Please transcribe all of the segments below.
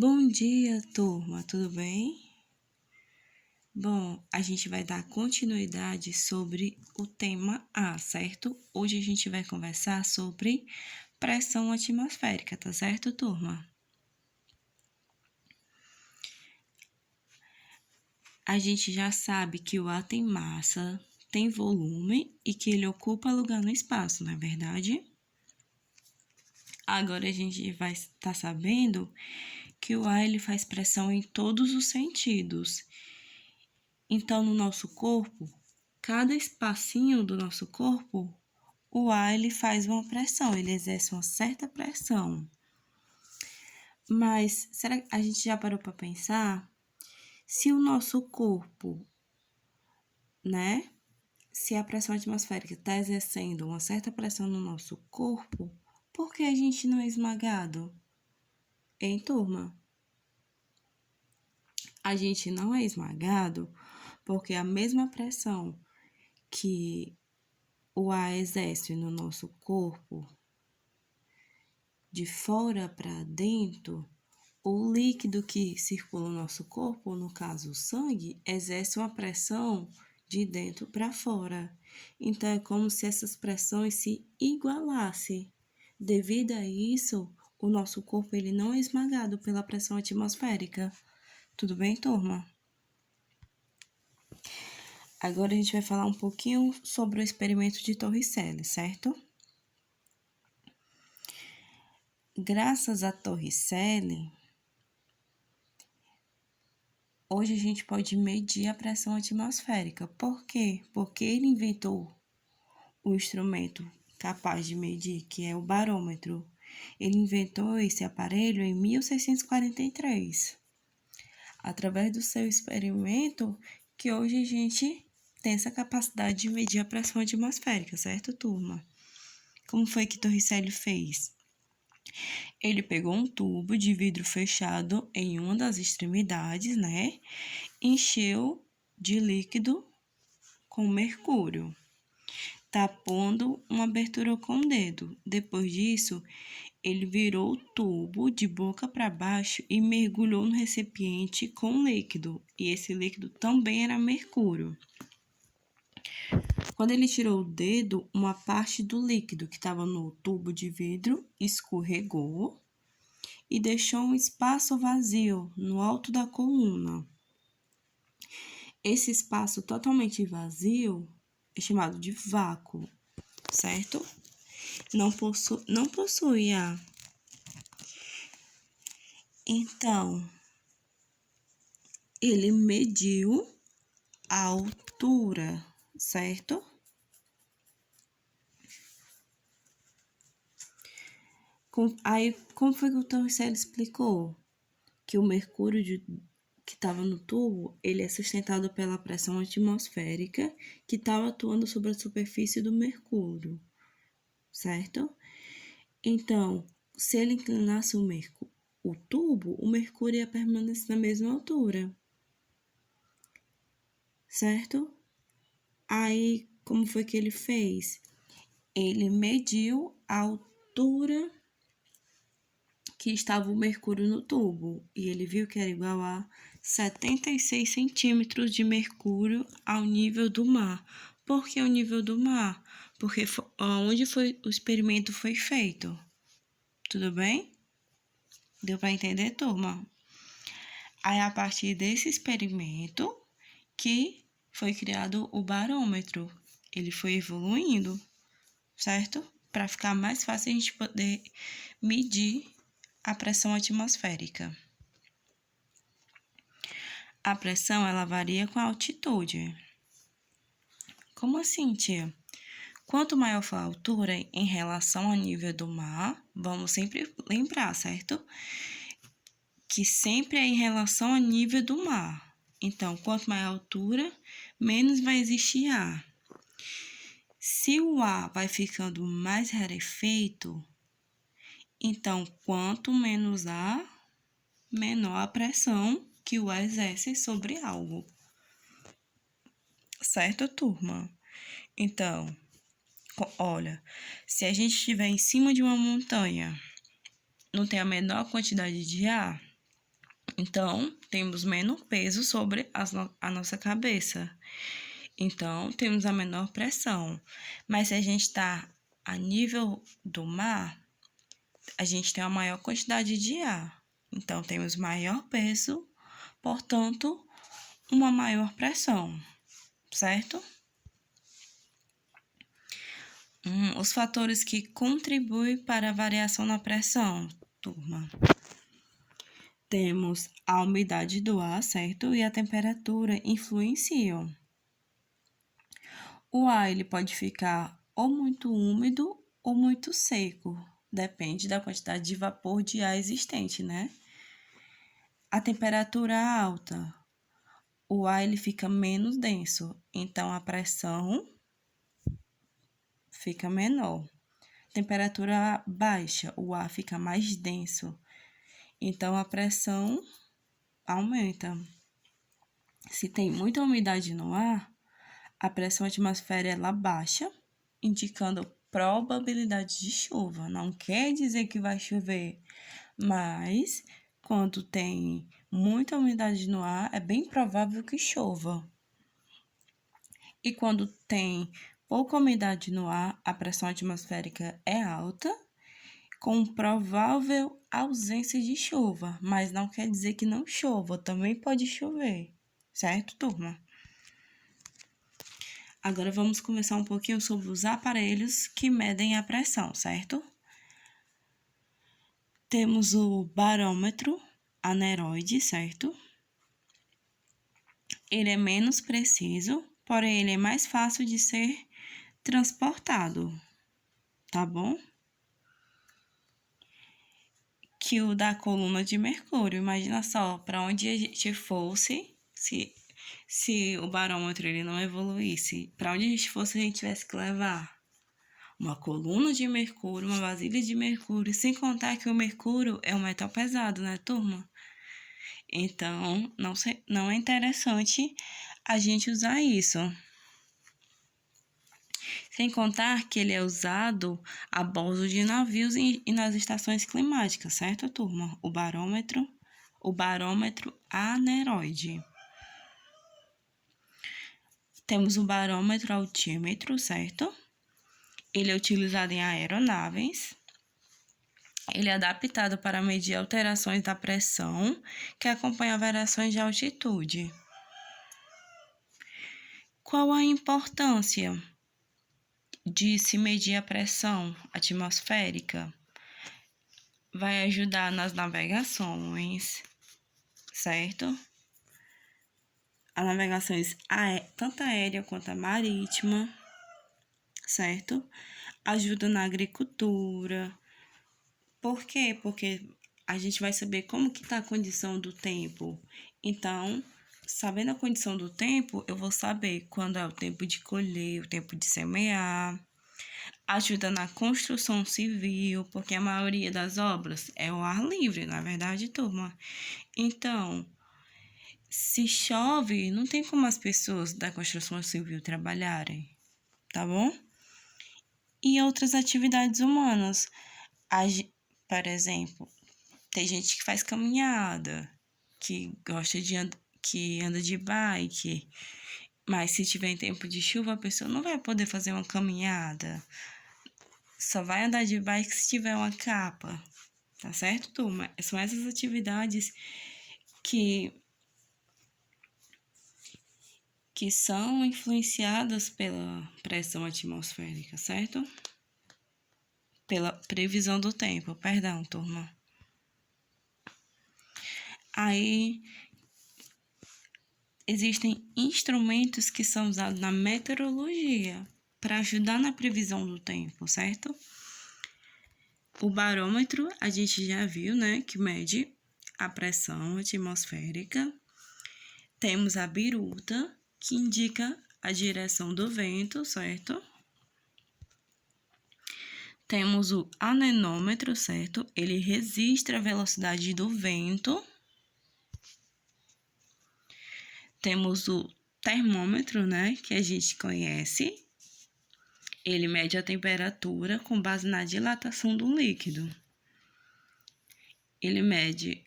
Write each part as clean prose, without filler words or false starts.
Bom dia, turma, tudo bem? Bom, a gente vai dar continuidade sobre o tema A, certo? Hoje a gente vai conversar sobre pressão atmosférica, tá certo, turma? A gente já sabe que o ar tem massa, tem volume e que ele ocupa lugar no espaço, não é verdade? Agora a gente vai estar sabendo que o ar ele faz pressão em todos os sentidos. Então, no nosso corpo, cada espacinho do nosso corpo, o ar ele faz uma pressão, ele exerce uma certa pressão. Mas será que a gente já parou para pensar se o nosso corpo, né? Se a pressão atmosférica está exercendo uma certa pressão no nosso corpo, por que a gente não é esmagado? Hein, turma? A gente não é esmagado porque a mesma pressão que o ar exerce no nosso corpo, de fora para dentro, o líquido que circula no nosso corpo, no caso o sangue, exerce uma pressão de dentro para fora. Então, é como se essas pressões se igualassem. Devido a isso, o nosso corpo ele não é esmagado pela pressão atmosférica. Tudo bem, turma? Agora a gente vai falar um pouquinho sobre o experimento de Torricelli, certo? Graças a Torricelli, hoje a gente pode medir a pressão atmosférica. Por quê? Porque ele inventou o instrumento capaz de medir, que é o barômetro. Ele inventou esse aparelho em 1643. Através do seu experimento, que hoje a gente tem essa capacidade de medir a pressão atmosférica, certo, turma? Como foi que Torricelli fez? Ele pegou um tubo de vidro fechado em uma das extremidades, né? Encheu de líquido com mercúrio, tapando uma abertura com o dedo. Depois disso, ele virou o tubo de boca para baixo e mergulhou no recipiente com líquido. E esse líquido também era mercúrio. Quando ele tirou o dedo, uma parte do líquido que estava no tubo de vidro escorregou e deixou um espaço vazio no alto da coluna. Esse espaço totalmente vazio é chamado de vácuo, certo? Não possui ar. Então, ele mediu a altura, certo? Aí, como foi que o Torricelli explicou? Que o mercúrio que estava no tubo, ele é sustentado pela pressão atmosférica que estava atuando sobre a superfície do mercúrio, certo? Então, se ele inclinasse o tubo, o mercúrio ia permanecer na mesma altura, certo? Aí, como foi que ele fez? Ele mediu a altura que estava o mercúrio no tubo e ele viu que era igual a 76 centímetros de mercúrio ao nível do mar. Por que o nível do mar? Porque onde o experimento foi feito. Tudo bem? Deu para entender, turma? Aí, a partir desse experimento que foi criado o barômetro. Ele foi evoluindo, certo? Para ficar mais fácil a gente poder medir a pressão atmosférica. A pressão, ela varia com a altitude. Como assim, tia? Quanto maior for a altura em relação ao nível do mar, vamos sempre lembrar, certo? Que sempre é em relação ao nível do mar. Então, quanto maior a altura, menos vai existir ar. Se o ar vai ficando mais rarefeito, então, quanto menos ar, menor a pressão que o ar exerce sobre algo. Certo, turma? Então, olha, se a gente estiver em cima de uma montanha, não tem a menor quantidade de ar, Então, temos menos peso sobre a nossa cabeça. Então, temos a menor pressão. Mas se a gente está a nível do mar, a gente tem uma maior quantidade de ar. Então, temos maior peso, portanto, uma maior pressão, certo? Os fatores que contribuem para a variação na pressão, turma. Temos a umidade do ar, certo? E a temperatura influenciam. O ar ele pode ficar ou muito úmido ou muito seco, depende da quantidade de vapor de ar existente, né? A temperatura alta, o ar ele fica menos denso, então a pressão fica menor. Temperatura baixa, o ar fica mais denso, então a pressão aumenta. Se tem muita umidade no ar, a pressão atmosférica ela baixa, indicando probabilidade de chuva. Não quer dizer que vai chover, mas quando tem muita umidade no ar, é bem provável que chova. E quando tem pouca umidade no ar, a pressão atmosférica é alta, com provável ausência de chuva, mas não quer dizer que não chova, também pode chover, certo, turma? Agora vamos conversar um pouquinho sobre os aparelhos que medem a pressão, certo? Temos o barômetro aneroide, certo? Ele é menos preciso, porém ele é mais fácil de ser transportado, tá bom? Que o da coluna de mercúrio. Imagina só, para onde a gente fosse, se o barômetro ele não evoluísse, para onde a gente fosse, a gente tivesse que levar uma coluna de mercúrio, uma vasilha de mercúrio, sem contar que o mercúrio é um metal pesado, né, turma? Então, não é interessante a gente usar isso. Sem contar que ele é usado a bordo de navios e nas estações climáticas, certo, turma? O barômetro aneroide. Temos o barômetro altímetro, certo? Ele é utilizado em aeronaves. Ele é adaptado para medir alterações da pressão que acompanham variações de altitude. Qual a importância de se medir a pressão atmosférica? Vai ajudar nas navegações, certo? As navegações tanto aérea quanto a marítima, certo? Ajuda na agricultura. Por quê? Porque a gente vai saber como que tá a condição do tempo. Então, sabendo a condição do tempo, eu vou saber quando é o tempo de colher, o tempo de semear. Ajuda na construção civil, porque a maioria das obras é ao ar livre, na verdade, turma. Então, se chove, não tem como as pessoas da construção civil trabalharem, tá bom? E outras atividades humanas. Por exemplo, tem gente que faz caminhada, que gosta que anda de bike, mas se tiver em tempo de chuva, a pessoa não vai poder fazer uma caminhada. Só vai andar de bike se tiver uma capa, tá certo, turma? São essas atividades que são influenciadas pela pressão atmosférica, certo? Pela previsão do tempo, perdão, turma. Aí, existem instrumentos que são usados na meteorologia para ajudar na previsão do tempo, certo? O barômetro, a gente já viu, né, que mede a pressão atmosférica. Temos a biruta, que indica a direção do vento, certo? Temos o anemômetro, certo? Ele registra a velocidade do vento. Temos o termômetro, né, que a gente conhece. Ele mede a temperatura com base na dilatação do líquido. Ele mede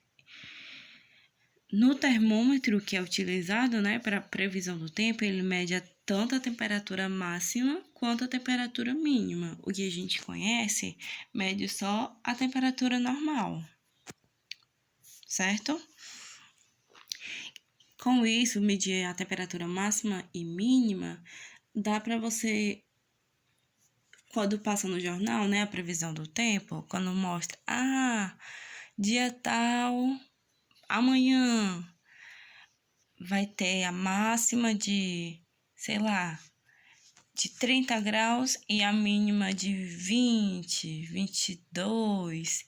No termômetro que é utilizado, né, para previsão do tempo, ele mede tanto a temperatura máxima quanto a temperatura mínima. O que a gente conhece mede só a temperatura normal, certo? Com isso, medir a temperatura máxima e mínima, dá para você, quando passa no jornal, né, a previsão do tempo, quando mostra, dia tal, amanhã vai ter a máxima de, sei lá, de 30 graus e a mínima de 20, 22.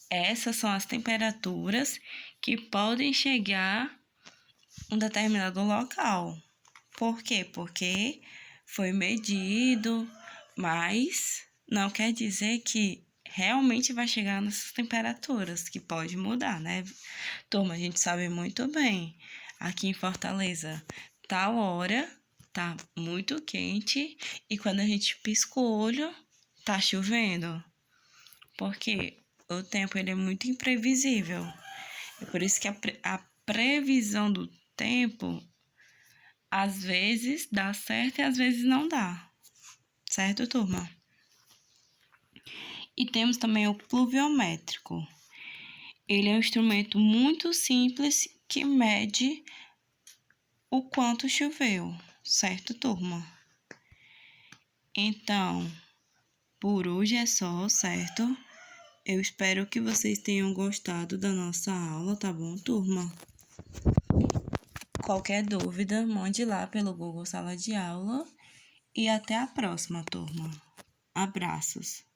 Essas são as temperaturas que podem chegar em um determinado local. Por quê? Porque foi medido, mas não quer dizer que realmente vai chegar nessas temperaturas, que pode mudar, né? Turma, a gente sabe muito bem, aqui em Fortaleza, tal hora tá muito quente e quando a gente pisca o olho, tá chovendo. Porque o tempo ele é muito imprevisível. É por isso que a previsão do tempo às vezes dá certo e às vezes não dá. Certo, turma? E temos também o pluviométrico. Ele é um instrumento muito simples que mede o quanto choveu, certo, turma? Então, por hoje é só, certo? Eu espero que vocês tenham gostado da nossa aula, tá bom, turma? Qualquer dúvida, mande lá pelo Google Sala de Aula e até a próxima, turma. Abraços.